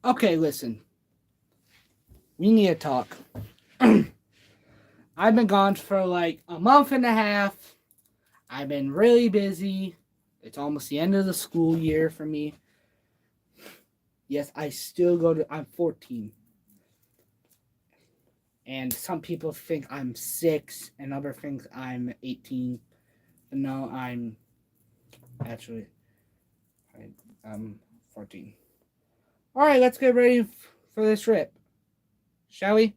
Okay, listen. We need to talk. I've been gone for like a month and a half. I've been really busy. It's almost the end of the school year for me. Yes, I still go to. I'm 14. And some people think I'm 6, and other think I'm 18. But no, I'm actually. I'm 14. Alright, let's get ready for this trip. Shall we?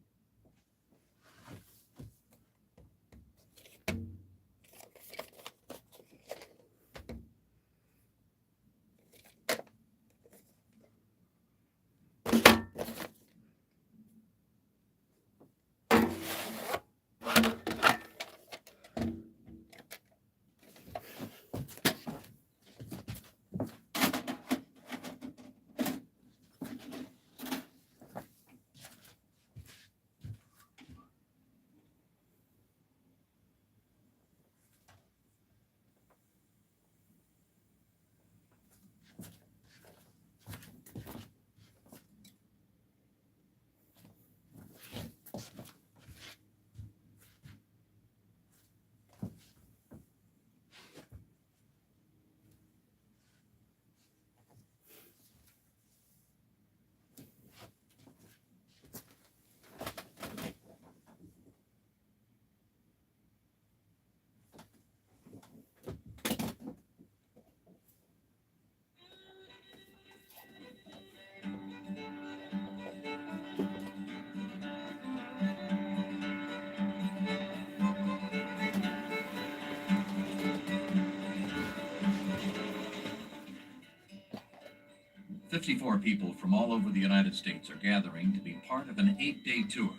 "54 people from all over the United States are gathering to be part of an 8-day tour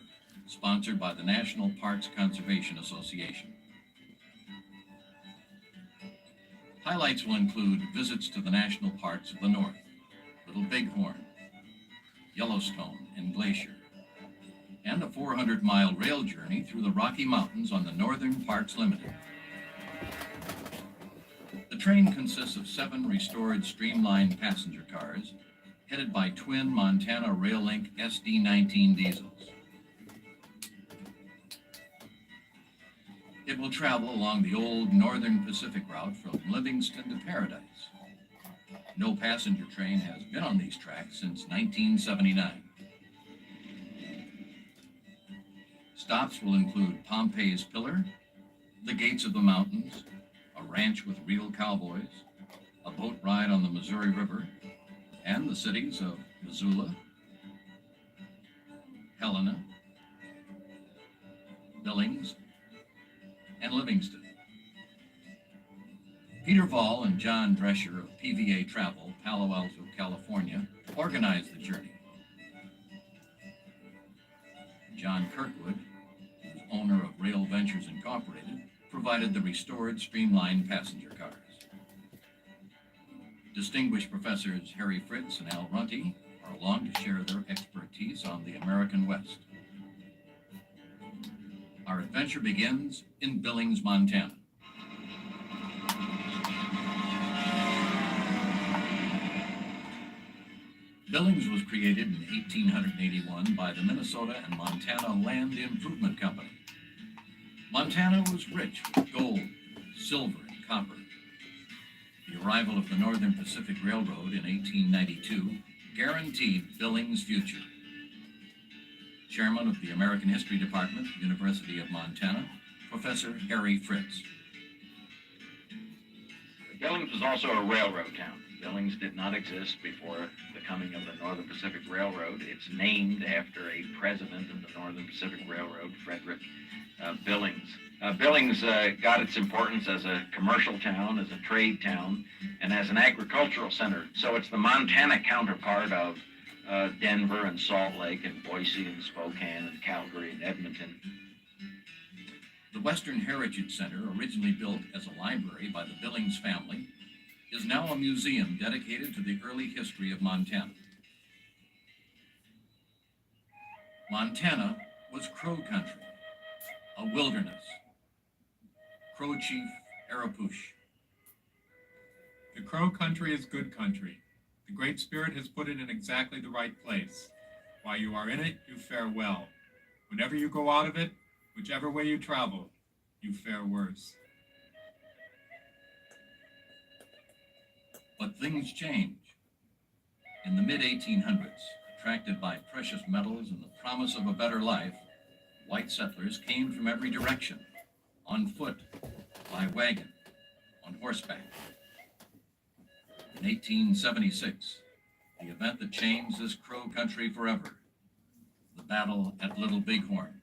sponsored by the National Parks Conservation Association. Highlights will include visits to the national parks of the North, Little Bighorn, Yellowstone, and Glacier, and a 400-mile rail journey through the Rocky Mountains on the Northern Parks Limited. The train consists of 7 restored streamlined passenger cars headed by twin Montana Rail Link SD-19 diesels. It will travel along the old Northern Pacific route from Livingston to Paradise. No passenger train has been on these tracks since 1979. Stops will include Pompey's Pillar, the Gates of the Mountains, a ranch with real cowboys, a boat ride on the Missouri River, and the cities of Missoula, Helena, Billings, and Livingston. Peter Vall and John Drescher of PVA Travel, Palo Alto, California, organized the journey. John Kirkwood, who's owner of Rail Ventures Incorporated, provided the restored streamlined passenger cars. Distinguished professors Harry Fritz and Al Runte are along to share their expertise on the American West. Our adventure begins in Billings, Montana. Billings was created in 1881 by the Minnesota and Montana Land Improvement Company. Montana was rich with gold, silver, and copper. The arrival of the Northern Pacific Railroad in 1892 guaranteed Billings' future. Chairman of the American History Department, University of Montana, Professor Harry Fritz. Billings was also a railroad town. Billings did not exist before the coming of the Northern Pacific Railroad. It's named after a president of the Northern Pacific Railroad, Frederick Billings. Billings got its importance as a commercial town, as a trade town, and as an agricultural center. So it's the Montana counterpart of Denver and Salt Lake and Boise and Spokane and Calgary and Edmonton. The Western Heritage Center, originally built as a library by the Billings family, is now a museum dedicated to the early history of Montana. Montana was Crow country, a wilderness. Crow Chief Arapush. The Crow country is good country. The Great Spirit has put it in exactly the right place. While you are in it, you fare well. Whenever you go out of it, whichever way you travel, you fare worse. But things change. In the mid-1800s, attracted by precious metals and the promise of a better life, white settlers came from every direction, on foot, by wagon, on horseback. In 1876, the event that changed this Crow country forever, the battle at Little Bighorn.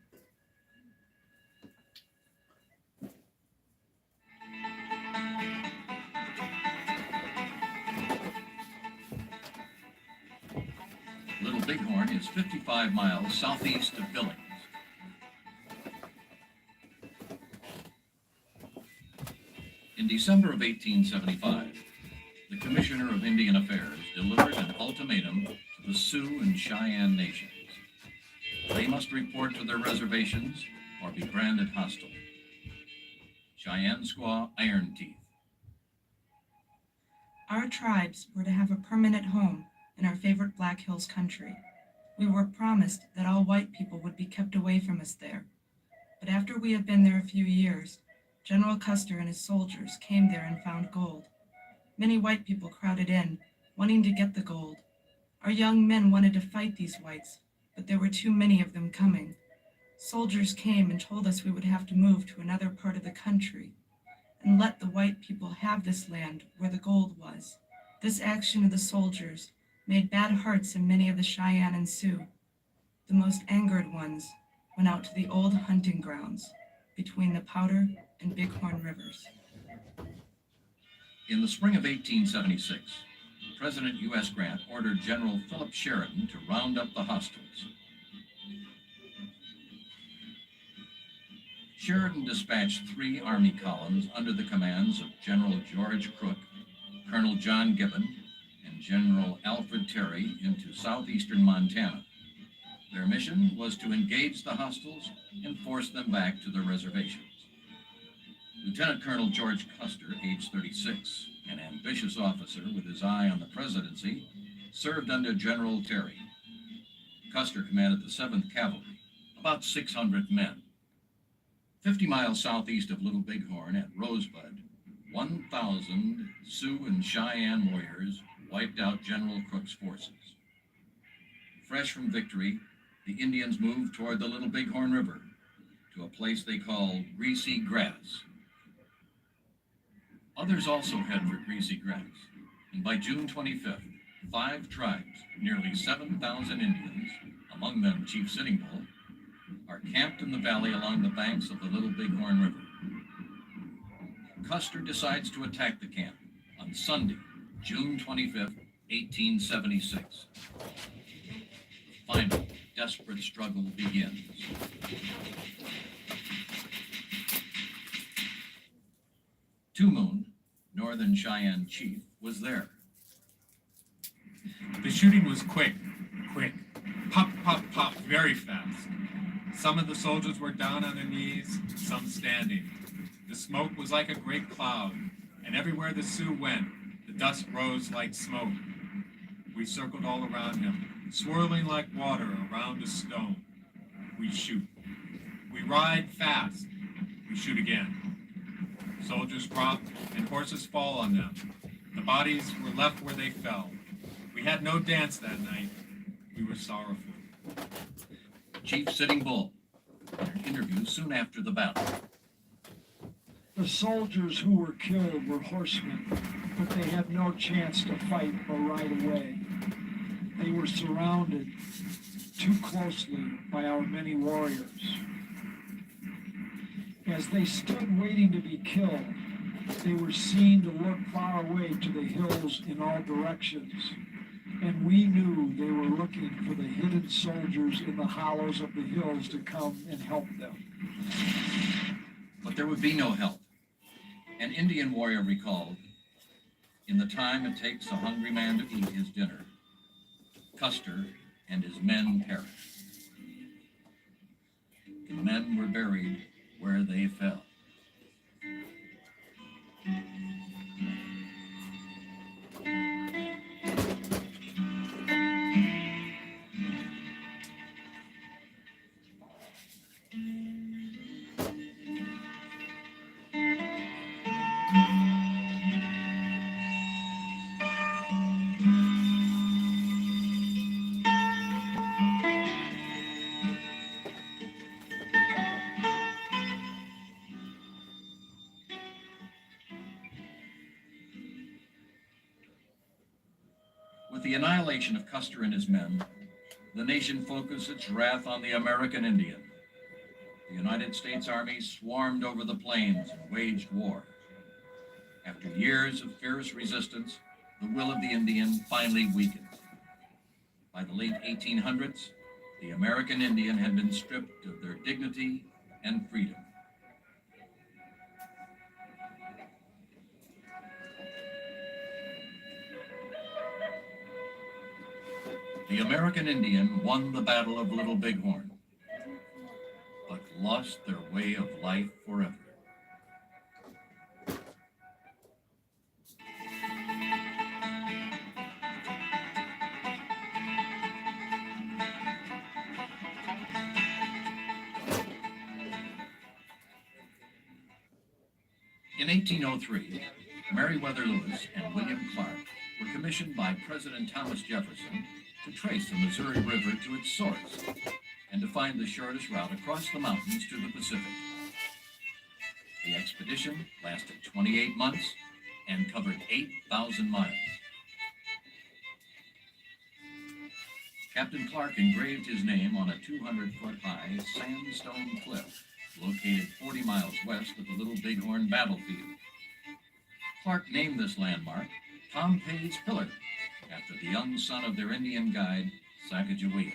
Little Bighorn is 55 miles southeast of Billings. In December of 1875, the Commissioner of Indian Affairs delivered an ultimatum to the Sioux and Cheyenne nations. They must report to their reservations or be branded hostile. Cheyenne squaw Iron Teeth. Our tribes were to have a permanent home in our favorite Black Hills country. We were promised that all white people would be kept away from us there. But after we had been there a few years, General Custer and his soldiers came there and found gold. Many white people crowded in, wanting to get the gold. Our young men wanted to fight these whites, but there were too many of them coming. Soldiers came and told us we would have to move to another part of the country and let the white people have this land where the gold was. This action of the soldiers made bad hearts in many of the Cheyenne and Sioux. The most angered ones went out to the old hunting grounds between the Powder and Bighorn rivers. In the spring of 1876, President U.S. Grant ordered General Philip Sheridan to round up the hostiles. Sheridan dispatched 3 Army columns under the commands of General George Crook, Colonel John Gibbon, and General Alfred Terry into southeastern Montana. Their mission was to engage the hostiles and force them back to their reservations. Lieutenant Colonel George Custer, age 36, an ambitious officer with his eye on the presidency, served under General Terry. Custer commanded the 7th Cavalry, about 600 men. 50 miles southeast of Little Bighorn at Rosebud, 1,000 Sioux and Cheyenne warriors wiped out General Crook's forces. Fresh from victory, the Indians moved toward the Little Bighorn River to a place they called Greasy Grass. Others also head for Greasy Grass, and by June 25th, 5 tribes, nearly 7,000 Indians, among them Chief Sitting Bull, are camped in the valley along the banks of the Little Bighorn River. Custer decides to attack the camp on Sunday, June 25th, 1876. The final, desperate struggle begins. Two Moon, Northern Cheyenne chief, was there. The shooting was quick. Pop, pop, pop, very fast. Some of the soldiers were down on their knees, some standing. The smoke was like a great cloud, and everywhere the Sioux went, the dust rose like smoke. We circled all around him, swirling like water around a stone. We shoot. We ride fast. We shoot again. Soldiers drop, and horses fall on them. The bodies were left where they fell. We had no dance that night. We were sorrowful. Chief Sitting Bull, in an interview soon after the battle. The soldiers who were killed were horsemen, but they had no chance to fight or ride away. They were surrounded too closely by our many warriors. As they stood waiting to be killed, they were seen to look far away to the hills in all directions, and we knew they were looking for the hidden soldiers in the hollows of the hills to come and help them. But there would be no help. An Indian warrior recalled, "In the time it takes a hungry man to eat his dinner, Custer and his men perished." The men were buried where they fell. With the annihilation of Custer and his men, the nation focused its wrath on the American Indian. The United States Army swarmed over the plains and waged war. After years of fierce resistance, the will of the Indian finally weakened. By the late 1800s, the American Indian had been stripped of their dignity and freedom. The American Indian won the Battle of Little Bighorn, but lost their way of life forever. In 1803, Meriwether Lewis and William Clark were commissioned by President Thomas Jefferson to trace the Missouri River to its source and to find the shortest route across the mountains to the Pacific. The expedition lasted 28 months and covered 8,000 miles. Captain Clark engraved his name on a 200-foot-high sandstone cliff located 40 miles west of the Little Bighorn battlefield. Clark named this landmark Pompey's Pillar, after the young son of their Indian guide, Sacagawea.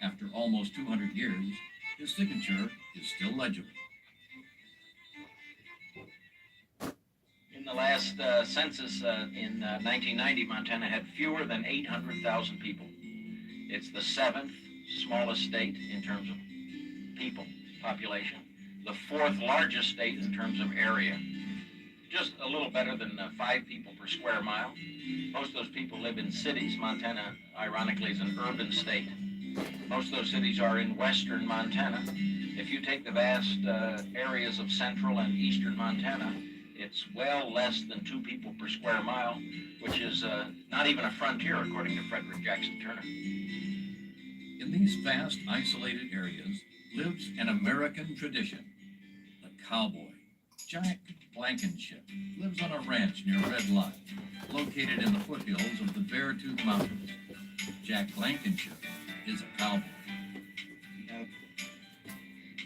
After almost 200 years, his signature is still legible. In the last census in 1990, Montana had fewer than 800,000 people. It's the 7th smallest state in terms of people, population, the 4th largest state in terms of area. Just a little better than 5 people per square mile. Most of those people live in cities. Montana, ironically, is an urban state. Most of those cities are in western Montana. If you take the vast areas of central and eastern Montana, it's well less than 2 people per square mile, which is not even a frontier, according to Frederick Jackson Turner. In these vast, isolated areas lives an American tradition, the cowboy. Jack Blankenship lives on a ranch near Red Lodge, located in the foothills of the Beartooth Mountains. Jack Blankenship is a cowboy. Yep.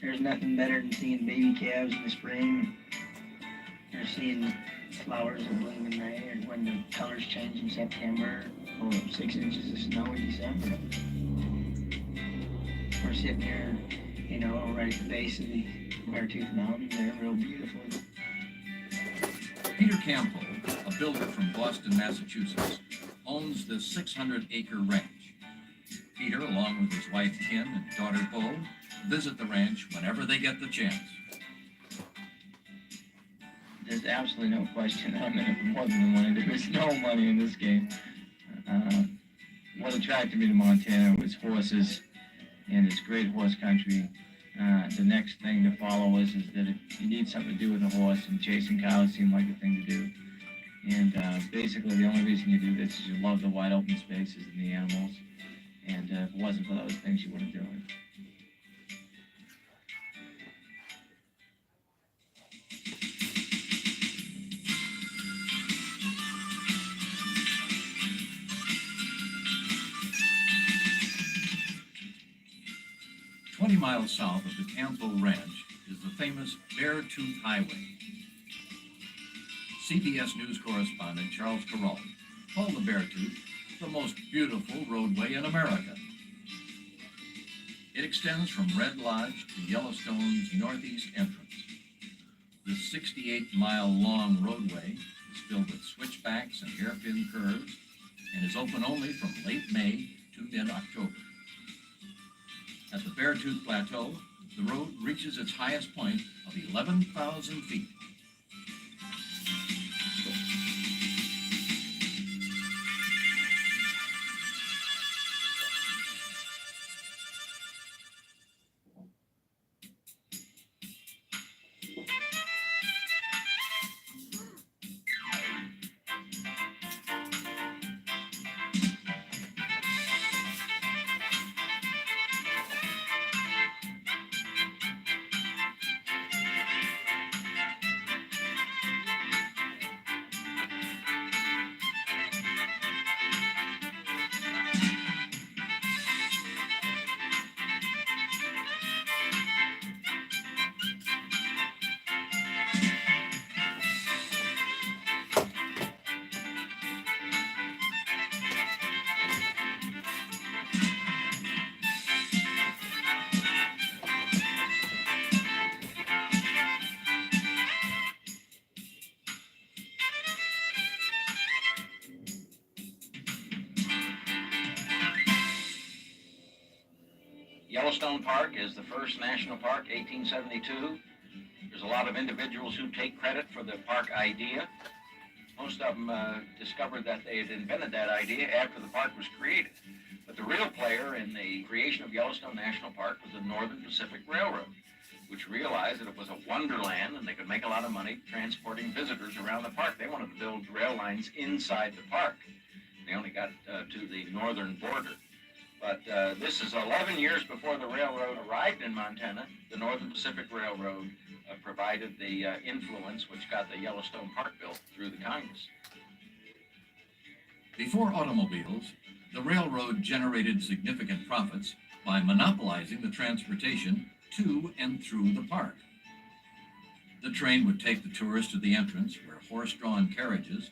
There's nothing better than seeing baby calves in the spring, or seeing flowers that bloom in May, or when the colors change in September, or 6 inches of snow in December. We're sitting here, right at the base of the Beartooth Mountain. They're real beautiful. Peter Campo, a builder from Boston, Massachusetts, owns this 600-acre ranch. Peter, along with his wife Kim and daughter Bo, visit the ranch whenever they get the chance. There's absolutely no question I'm in it more than the money. There is no money in this game. What attracted me to Montana was horses, and it's great horse country. The next thing to follow is that if you need something to do with a horse, and chasing cows seemed like the thing to do. And basically the only reason you do this is you love the wide open spaces and the animals. And if it wasn't for those things, you wouldn't do it. 20 miles south of the Campo Ranch is the famous Beartooth Highway. CBS News correspondent Charles Carroll called the Beartooth the most beautiful roadway in America. It extends from Red Lodge to Yellowstone's northeast entrance. This 68-mile-long roadway is filled with switchbacks and hairpin curves and is open only from late May to mid-October. At the Beartooth Plateau, the road reaches its highest point of 11,000 feet. Yellowstone Park is the first national park, 1872. There's a lot of individuals who take credit for the park idea. Most of them discovered that they had invented that idea after the park was created. But the real player in the creation of Yellowstone National Park was the Northern Pacific Railroad, which realized that it was a wonderland and they could make a lot of money transporting visitors around the park. They wanted to build rail lines inside the park. They only got to the northern border. But this is 11 years before the railroad arrived in Montana. The Northern Pacific Railroad provided the influence which got the Yellowstone Park built through the Congress. Before automobiles, the railroad generated significant profits by monopolizing the transportation to and through the park. The train would take the tourists to the entrance where horse-drawn carriages,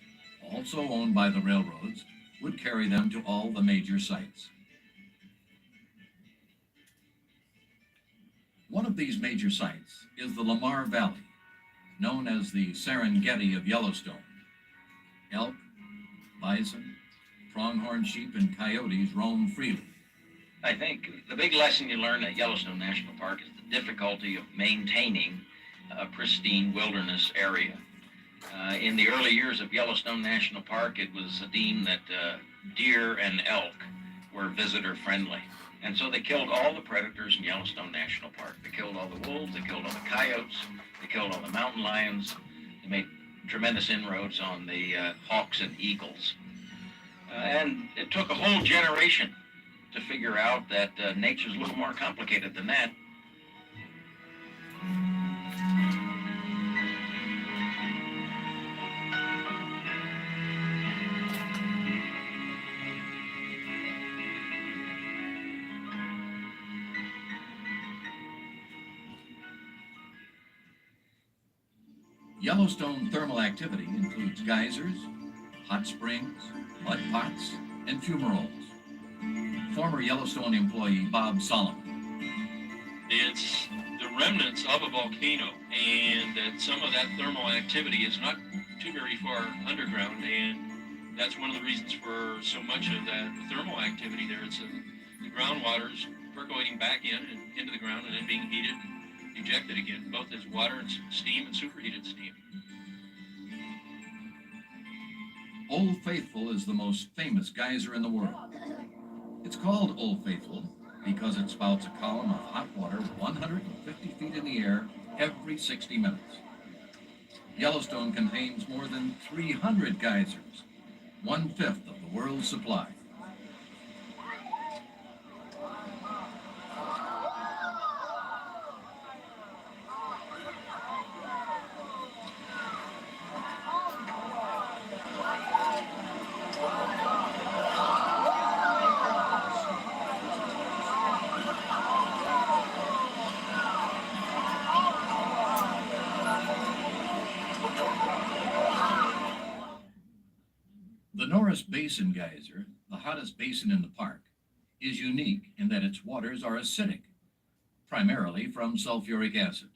also owned by the railroads, would carry them to all the major sites. One of these major sites is the Lamar Valley, known as the Serengeti of Yellowstone. Elk, bison, pronghorn sheep, and coyotes roam freely. I think the big lesson you learn at Yellowstone National Park is the difficulty of maintaining a pristine wilderness area. In the early years of Yellowstone National Park, it was deemed that deer and elk were visitor friendly. And so they killed all the predators in Yellowstone National Park. They killed all the wolves, they killed all the coyotes, they killed all the mountain lions. They made tremendous inroads on the hawks and eagles. And it took a whole generation to figure out that nature's a little more complicated than that. Yellowstone thermal activity includes geysers, hot springs, mud pots, and fumaroles. Former Yellowstone employee Bob Solomon. It's the remnants of a volcano, and that some of that thermal activity is not too very far underground, and that's one of the reasons for so much of that thermal activity there. It's the groundwater's percolating back in and into the ground and then being heated, ejected again, both as water and steam and superheated steam. Old Faithful is the most famous geyser in the world. It's called Old Faithful because it spouts a column of hot water 150 feet in the air every 60 minutes. Yellowstone contains more than 300 geysers, 1/5 of the world's supply. The Norris Basin geyser, the hottest basin in the park, is unique in that its waters are acidic, primarily from sulfuric acid.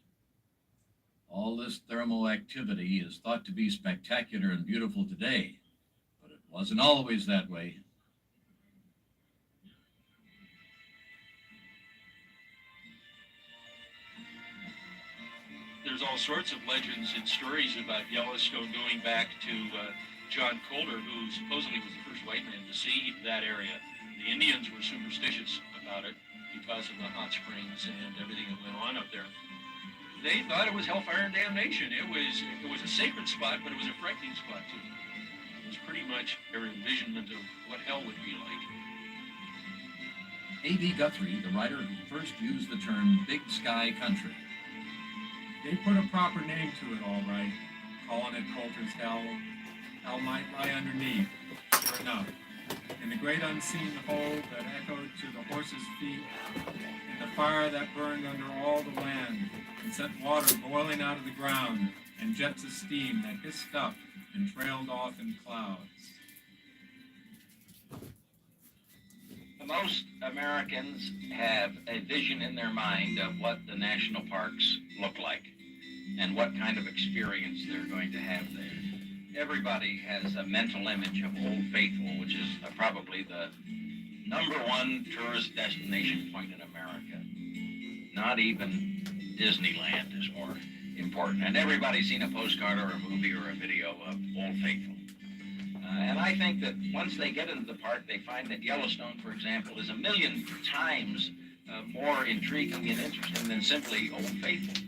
All this thermal activity is thought to be spectacular and beautiful today, but it wasn't always that way. There's all sorts of legends and stories about Yellowstone going back to John Colder, who supposedly was the first white man to see that area. The Indians were superstitious about it because of the hot springs and everything that went on up there. They thought it was hellfire and damnation. It was a sacred spot, but it was a frightening spot too. It was pretty much their envisionment of what hell would be like. A.B. Guthrie, the writer who first used the term Big Sky Country. They put a proper name to it, all right, calling it Coulter's Hell. Hell might lie underneath, sure enough, in the great unseen hole that echoed to the horses' feet, in the fire that burned under all the land and sent water boiling out of the ground and jets of steam that hissed up and trailed off in clouds. Most Americans have a vision in their mind of what the national parks look like and what kind of experience they're going to have there. Everybody has a mental image of Old Faithful, which is probably the #1 tourist destination point in America. Not even Disneyland is more important. And everybody's seen a postcard or a movie or a video of Old Faithful. And I think that once they get into the park, they find that Yellowstone, for example, is a million times more intriguing and interesting than simply Old Faithful.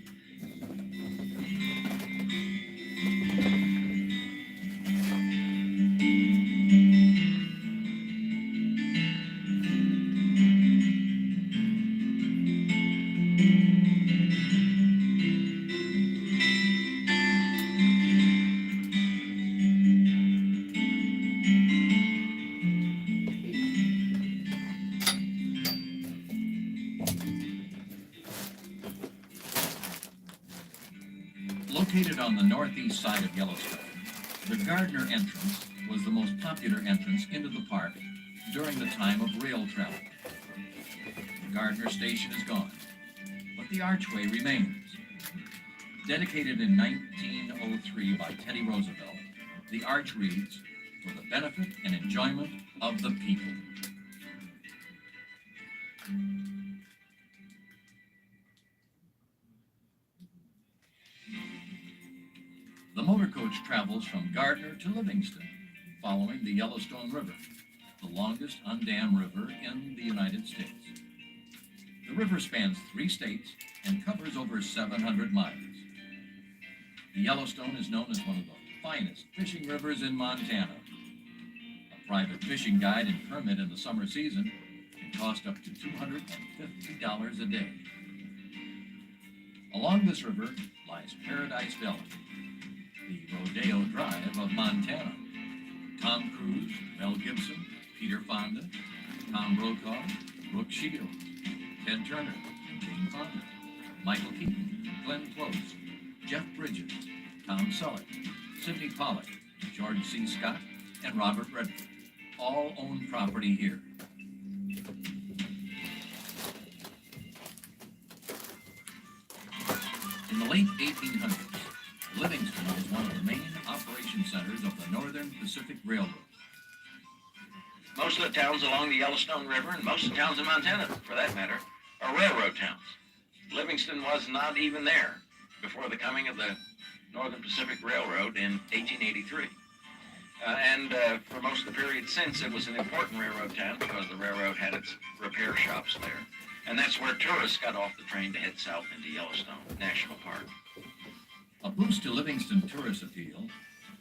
Located on the northeast side of Yellowstone, the Gardner entrance was the most popular entrance into the park during the time of rail travel. The Gardner station is gone, but the archway remains. Dedicated in 1903 by Teddy Roosevelt, the arch reads, "For the benefit and enjoyment of the people." The motor coach travels from Gardner to Livingston, following the Yellowstone River, the longest undammed river in the United States. The river spans 3 states and covers over 700 miles. The Yellowstone is known as one of the finest fishing rivers in Montana. A private fishing guide and permit in the summer season can cost up to $250 a day. Along this river lies Paradise Valley, the Rodeo Drive of Montana. Tom Cruise, Mel Gibson, Peter Fonda, Tom Brokaw, Brooke Shields, Ted Turner, Jane Fonda, Michael Keaton, Glenn Close, Jeff Bridges, Tom Selleck, Sidney Pollack, George C. Scott, and Robert Redford all own property here. In the late 1800s, Livingston was one of the main operation centers of the Northern Pacific Railroad. Most of the towns along the Yellowstone River, and most of the towns in Montana, for that matter, are railroad towns. Livingston was not even there before the coming of the Northern Pacific Railroad in 1883. For most of the period since, it was an important railroad town because the railroad had its repair shops there. And that's where tourists got off the train to head south into Yellowstone National Park. A boost to Livingston tourist appeal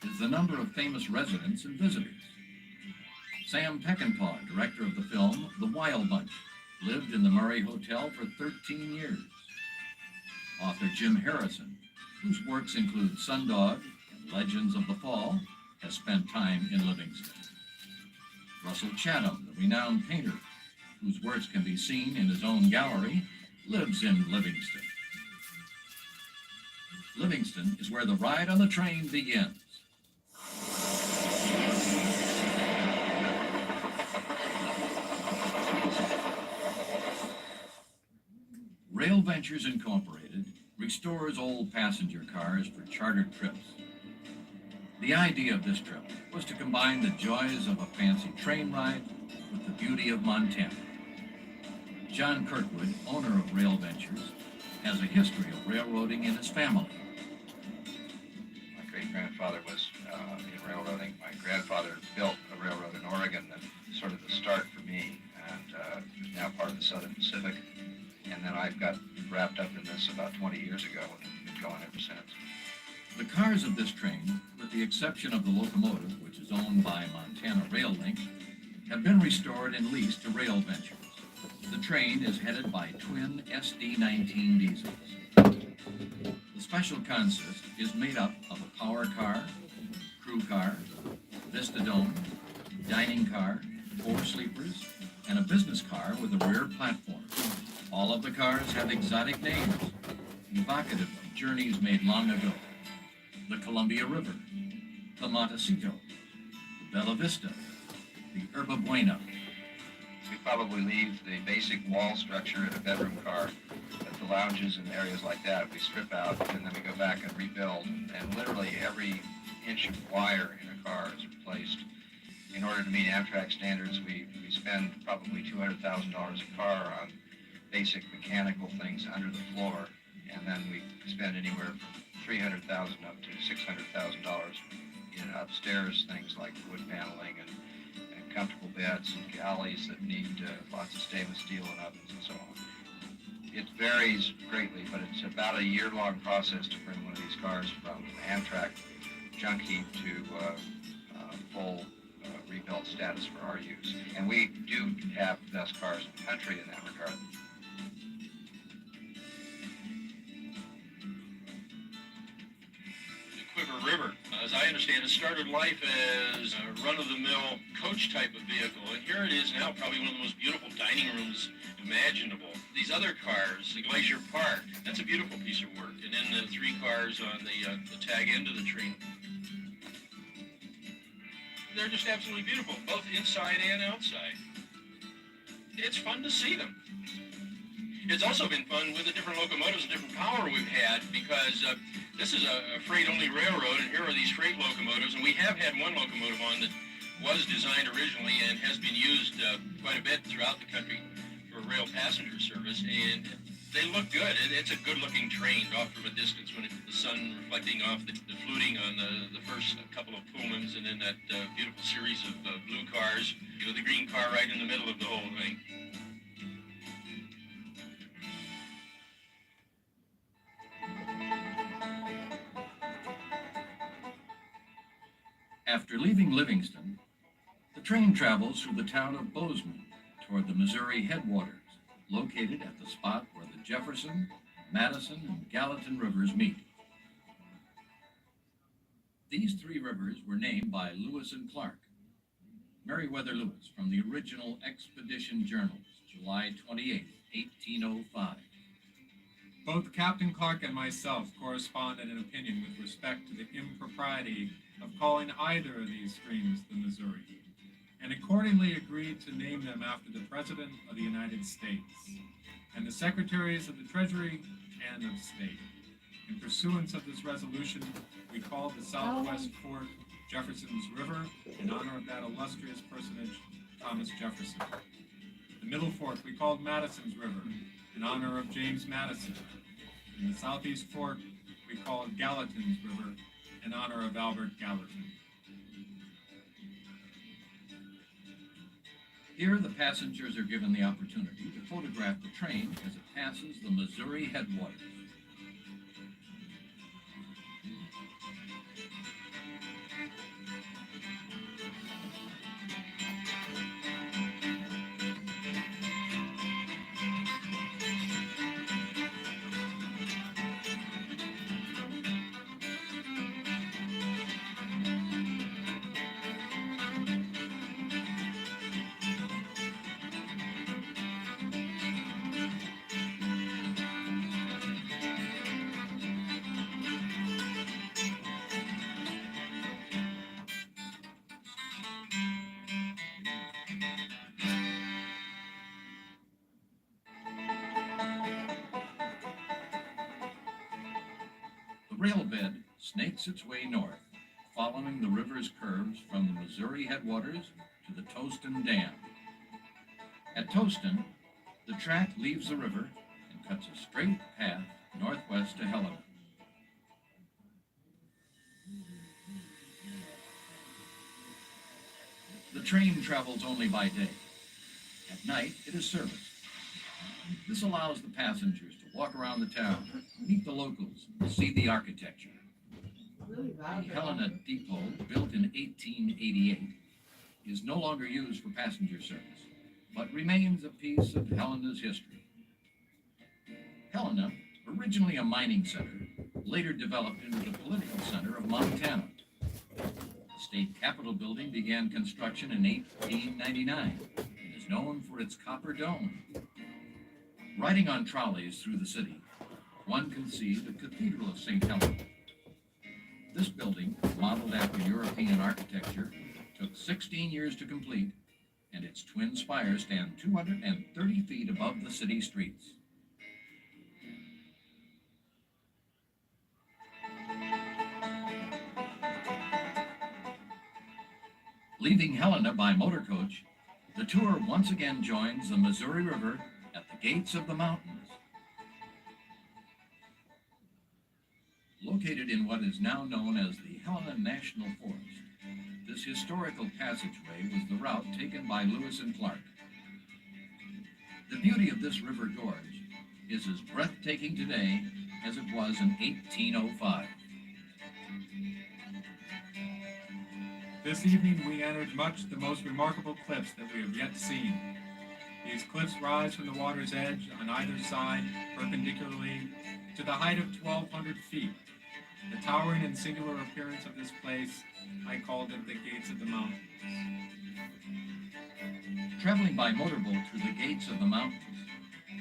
is the number of famous residents and visitors. Sam Peckinpah, director of the film The Wild Bunch, lived in the Murray Hotel for 13 years. Author Jim Harrison, whose works include Sundog and Legends of the Fall, has spent time in Livingston. Russell Chatham, the renowned painter, whose works can be seen in his own gallery, lives in Livingston. Livingston is where the ride on the train begins. Rail Ventures Incorporated restores old passenger cars for chartered trips. The idea of this trip was to combine the joys of a fancy train ride with the beauty of Montana. John Kirkwood, owner of Rail Ventures, has a history of railroading in his family. My great-grandfather was in railroading. My grandfather built a railroad in Oregon that was sort of the start for me, and is now part of the Southern Pacific. And then I got wrapped up in this about 20 years ago and been going ever since. The cars of this train, with the exception of the locomotive, which is owned by Montana Rail Link, have been restored and leased to Rail Ventures. The train is headed by twin SD-19 diesels. The special consist is made up of a power car, crew car, Vista Dome, dining car, 4 sleepers, and a business car with a rear platform. All of the cars have exotic names, evocative of journeys made long ago. The Columbia River, the Montecito, the Bella Vista, the Yerba Buena. We probably leave the basic wall structure in a bedroom car, but the lounges and areas like that, we strip out, and then we go back and rebuild. And literally every inch of wire in a car is replaced. In order to meet Amtrak standards, we spend probably $200,000 a car on basic mechanical things under the floor, and then we spend anywhere from $300,000 up to $600,000 in upstairs things like wood paneling and comfortable beds and galleys that need lots of stainless steel and ovens and so on. It varies greatly, but it's about a year-long process to bring one of these cars from Amtrak junk heap to full rebuilt status for our use. And we do have the best cars in the country in that regard. Quiver River, as I understand it, started life as a run-of-the-mill coach type of vehicle, and here it is now, probably one of the most beautiful dining rooms imaginable. These other cars, the Glacier Park, that's a beautiful piece of work, and then the 3 cars on the tag end of the train. They're just absolutely beautiful, both inside and outside. It's fun to see them. It's also been fun with the different locomotives and different power we've had, because this is a freight-only railroad, and here are these freight locomotives, and we have had one locomotive on that was designed originally and has been used quite a bit throughout the country for rail passenger service, and they look good. It's a good-looking train off from a distance when the sun reflecting off the fluting on the first couple of Pullmans, and then that beautiful series of blue cars, the green car right in the middle of the whole thing. After leaving Livingston, the train travels through the town of Bozeman toward the Missouri headwaters, located at the spot where the Jefferson, Madison, and Gallatin rivers meet. These 3 rivers were named by Lewis and Clark. Meriwether Lewis from the original Expedition Journals, July 28, 1805. Both Captain Clark and myself corresponded in opinion with respect to the impropriety of calling either of these streams the Missouri, and accordingly agreed to name them after the President of the United States and the Secretaries of the Treasury and of State. In pursuance of this resolution, we called the Southwest Fork Jefferson's River in honor of that illustrious personage, Thomas Jefferson. The Middle Fork we called Madison's River in honor of James Madison. And the Southeast Fork we called Gallatin's River in honor of Albert Gallatin. Here, the passengers are given the opportunity to photograph the train as it passes the Missouri headwaters. The rail bed snakes its way north, following the river's curves from the Missouri headwaters to the Toston Dam. At Toston, the track leaves the river and cuts a straight path northwest to Helena. The train travels only by day. At night, it is serviced. This allows the passengers to walk around the town, meet the locals, and see the architecture. The Helena Depot, built in 1888, is no longer used for passenger service, but remains a piece of Helena's history. Helena, originally a mining center, later developed into the political center of Montana. The state capitol building began construction in 1899 and is known for its copper dome. Riding on trolleys through the city, one can see the Cathedral of St. Helena. This building, modeled after European architecture, took 16 years to complete, and its twin spires stand 230 feet above the city streets. Leaving Helena by motor coach, The tour once again joins the Missouri River at the gates of the mountains. Located in what is now known as the Helena National Forest, this historical passageway was the route taken by Lewis and Clark. The beauty of this river gorge is as breathtaking today as it was in 1805. This evening we entered much the most remarkable cliffs that we have yet seen. These cliffs rise from the water's edge on either side perpendicularly to the height of 1,200 feet. The towering and singular appearance of this place, I called it the gates of the mountains. Traveling by motorboat through the gates of the mountains,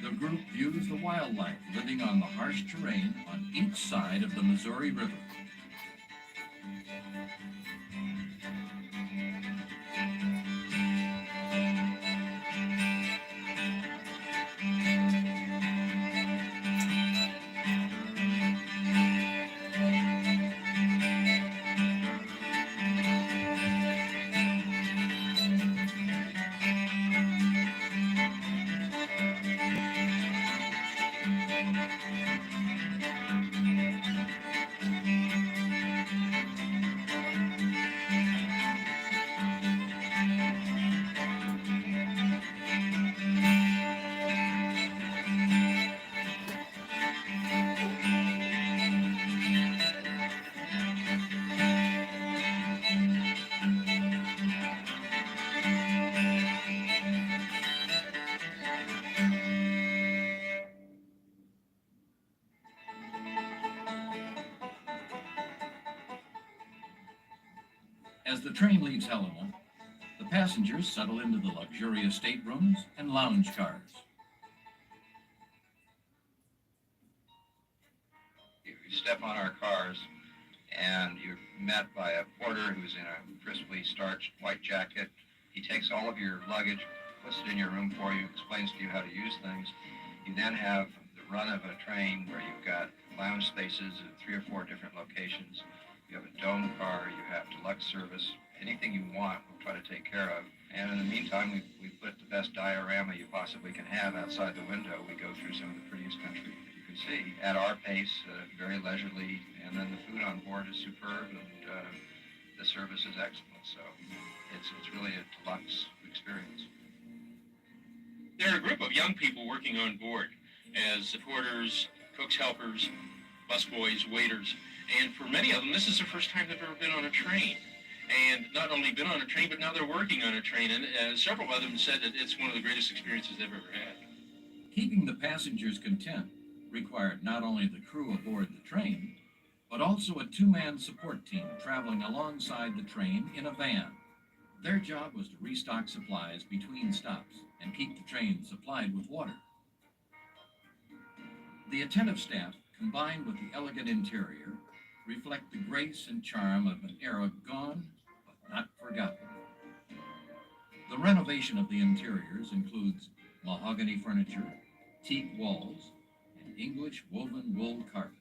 the group views the wildlife living on the harsh terrain on each side of the Missouri River. As the train leaves Helena, the passengers settle into the luxurious staterooms and lounge cars. You step on our cars, and you're met by a porter who's in a crisply starched white jacket. He takes all of your luggage, puts it in your room for you, explains to you how to use things. You then have the run of a train where you've got lounge spaces at 3 or 4 different locations. You have a dome car, you have deluxe service. Anything you want, we'll try to take care of. And in the meantime, we put the best diorama you possibly can have outside the window. We go through some of the prettiest country that you can see at our pace, very leisurely. And then the food on board is superb, and the service is excellent. So it's really a deluxe experience. There are a group of young people working on board as porters, cooks, helpers, busboys, waiters, and for many of them, this is the first time they've ever been on a train. And not only been on a train, but now they're working on a train, and several of them said that it's one of the greatest experiences they've ever had. Keeping the passengers content required not only the crew aboard the train, but also a 2-man support team traveling alongside the train in a van. Their job was to restock supplies between stops and keep the train supplied with water. The attentive staff, combined with the elegant interior, reflect the grace and charm of an era gone but not forgotten. The renovation of the interiors includes mahogany furniture, teak walls, and English woven wool carpet.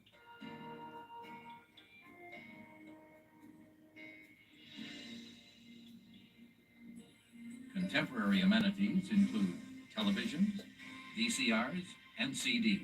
Contemporary amenities include televisions, VCRs, and CDs.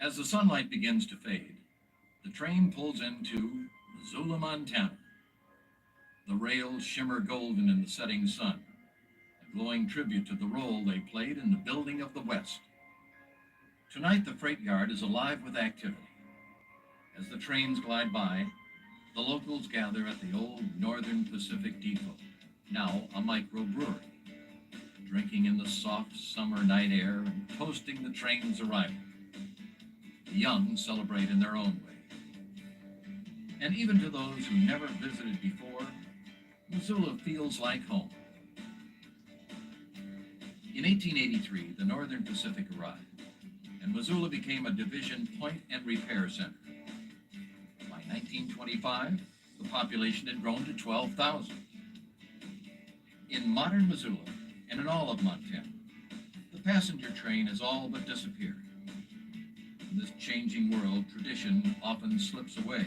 As the sunlight begins to fade, the train pulls into Missoula, Montana. The rails shimmer golden in the setting sun, a glowing tribute to the role they played in the building of the West. Tonight, the freight yard is alive with activity. As the trains glide by, the locals gather at the old Northern Pacific Depot, now a microbrewery, drinking in the soft summer night air and toasting the train's arrival. The young celebrate in their own way. And even to those who never visited before, Missoula feels like home. In 1883, the Northern Pacific arrived, and Missoula became a division point and repair center. By 1925, the population had grown to 12,000. In modern Missoula, and in all of Montana, the passenger train has all but disappeared. In this changing world, tradition often slips away.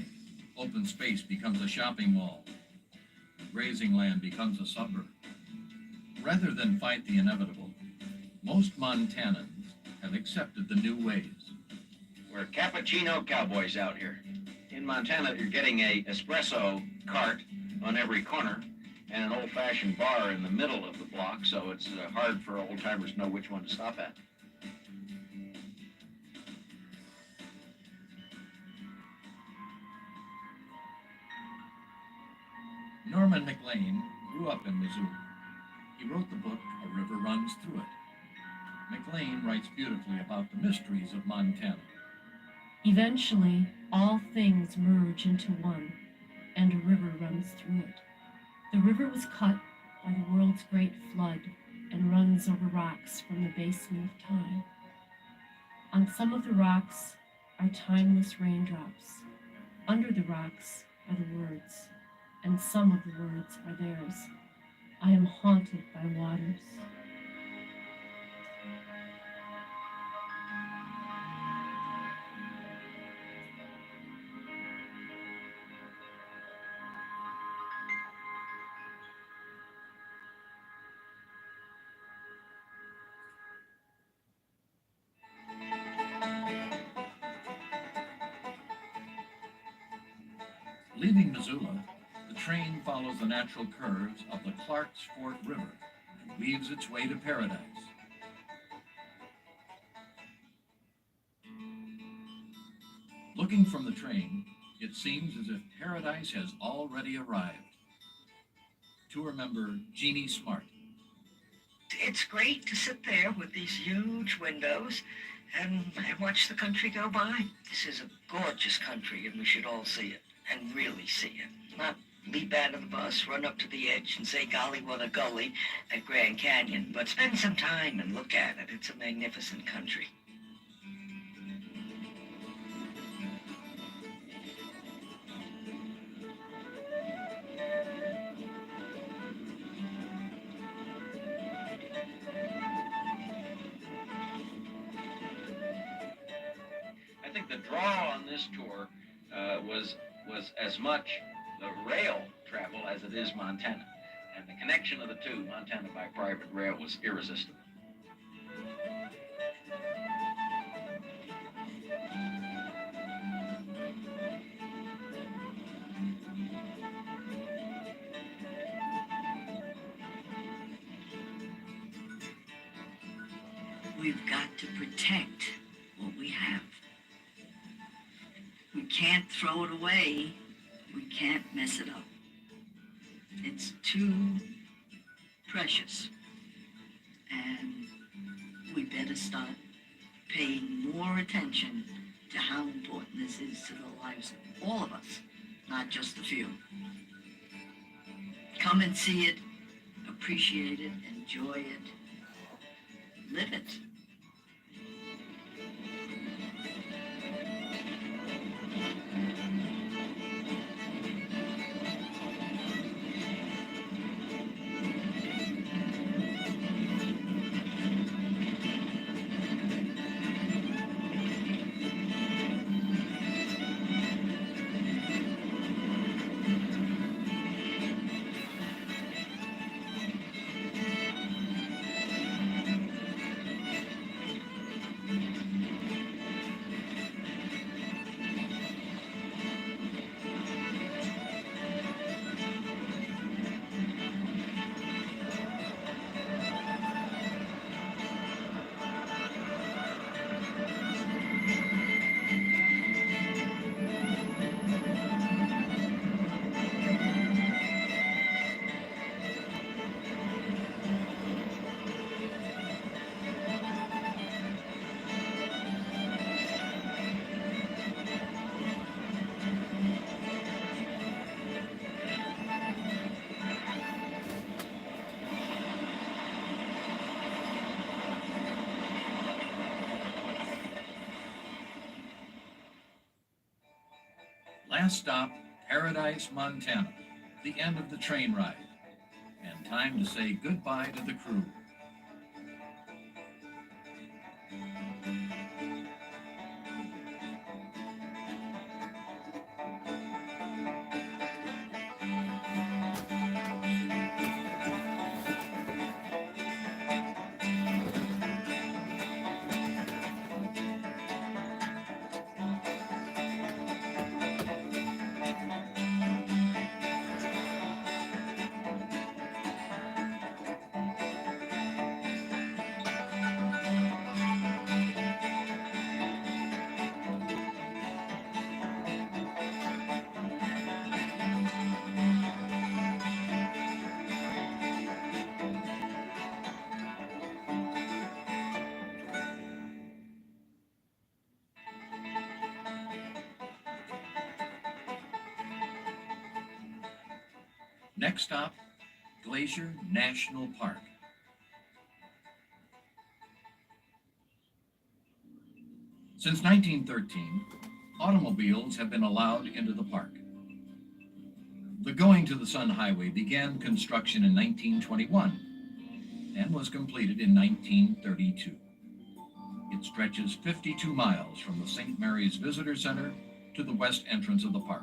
Open space becomes a shopping mall. Grazing land becomes a suburb. Rather than fight the inevitable, most Montanans have accepted the new ways. We're cappuccino cowboys out here. In Montana, you're getting a espresso cart on every corner and an old-fashioned bar in the middle of the block, so it's hard for old-timers to know which one to stop at. Norman McLean grew up in Missoula. He wrote the book, A River Runs Through It. McLean writes beautifully about the mysteries of Montana. Eventually, all things merge into one, and a river runs through it. The river was cut by the world's great flood and runs over rocks from the basin of time. On some of the rocks are timeless raindrops. Under the rocks are the words, and some of the words are theirs. I am haunted by waters. Leaving Missoula, the train follows the natural curves of the Clark's Fork River and weaves its way to Paradise. Looking from the train, it seems as if Paradise has already arrived. Tour member Jeannie Smart. It's great to sit there with these huge windows and watch the country go by. This is a gorgeous country, and we should all see it, and really see it. Not leap out of the bus, run up to the edge, and say, golly, what a gully at Grand Canyon, but spend some time and look at it. It's a magnificent country. I think the draw on this tour was as much the rail travel as it is Montana. And the connection of the two, Montana by private rail, was irresistible. We've got to protect what we have. We can't throw it away. We can't mess it up. It's too precious. And we better start paying more attention to how important this is to the lives of all of us, not just a few. Come and see it, appreciate it, enjoy it, live it. Last stop, Paradise, Montana, the end of the train ride, and time to say goodbye to the crew. Next stop, Glacier National Park. Since 1913, automobiles have been allowed into the park. The Going to the Sun Highway began construction in 1921 and was completed in 1932. It stretches 52 miles from the St. Mary's Visitor Center to the west entrance of the park.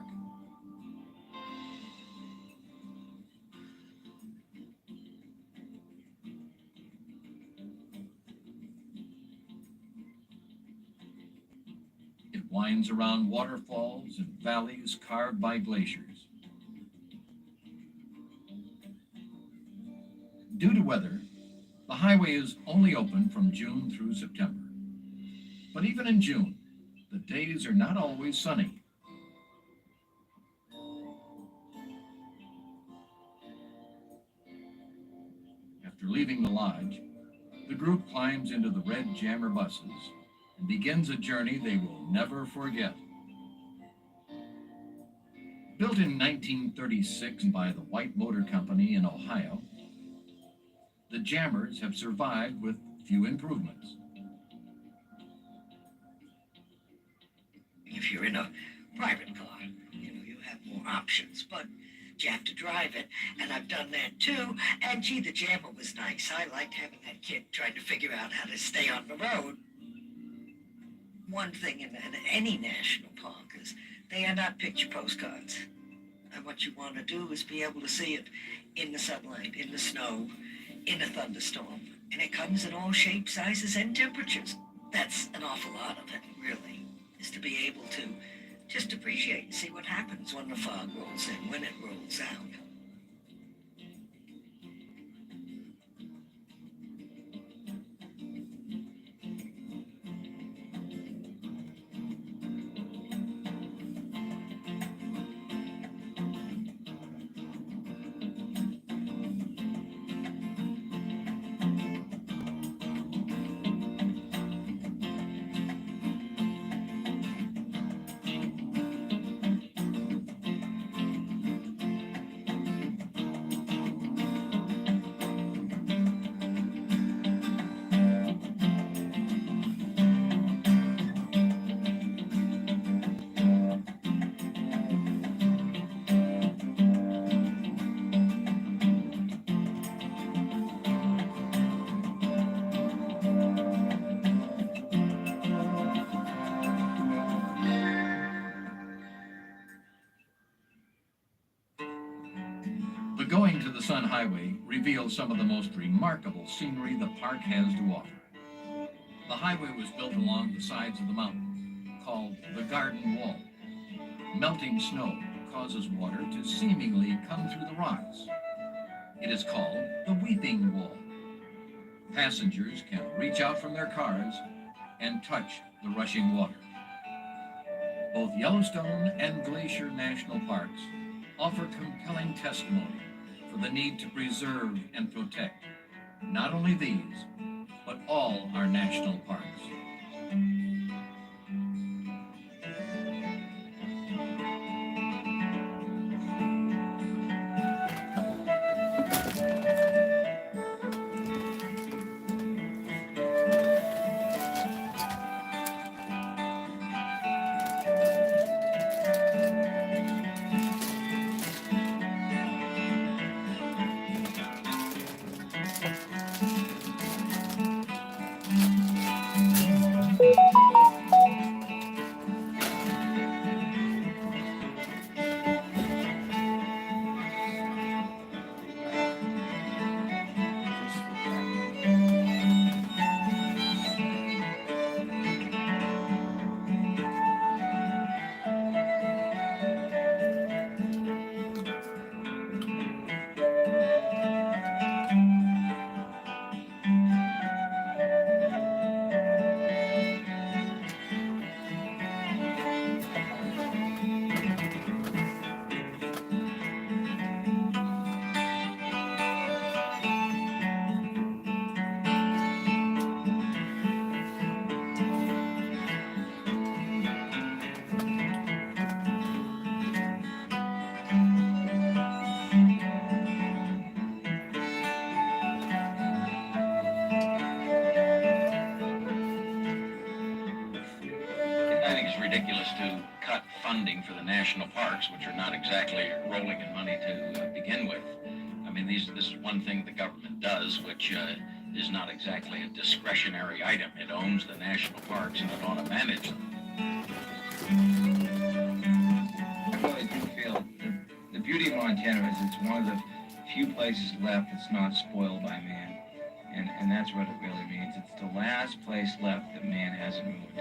It winds around waterfalls and valleys carved by glaciers. Due to weather, the highway is only open from June through September. But even in June, the days are not always sunny. After leaving the lodge, the group climbs into the red Jammer buses and begins a journey they will never forget. Built in 1936 by the White Motor Company in Ohio, the Jammers have survived with few improvements. If you're in a private car, you have more options, but you have to drive it, and I've done that too. And gee, the Jammer was nice. I liked having that kid trying to figure out how to stay on the road. One thing in any national park is they are not picture postcards. And what you want to do is be able to see it in the sunlight, in the snow, in a thunderstorm. And it comes in all shapes, sizes, and temperatures. That's an awful lot of it, really, is to be able to just appreciate and see what happens when the fog rolls in, when it rolls out. The Going to the Sun Highway reveals some of the most remarkable scenery the park has to offer. The highway was built along the sides of the mountain, called the Garden Wall. Melting snow causes water to seemingly come through the rocks. It is called the Weeping Wall. Passengers can reach out from their cars and touch the rushing water. Both Yellowstone and Glacier National Parks offer compelling testimony for the need to preserve and protect not only these, but all our national parks. I think it's ridiculous to cut funding for the national parks, which are not exactly rolling in money to begin with. I mean, this is one thing the government does, which is not exactly a discretionary item. It owns the national parks and it ought to manage them. I really do feel that the beauty of Montana is it's one of the few places left that's not spoiled by man. And that's what it really means. It's the last place left that man hasn't moved.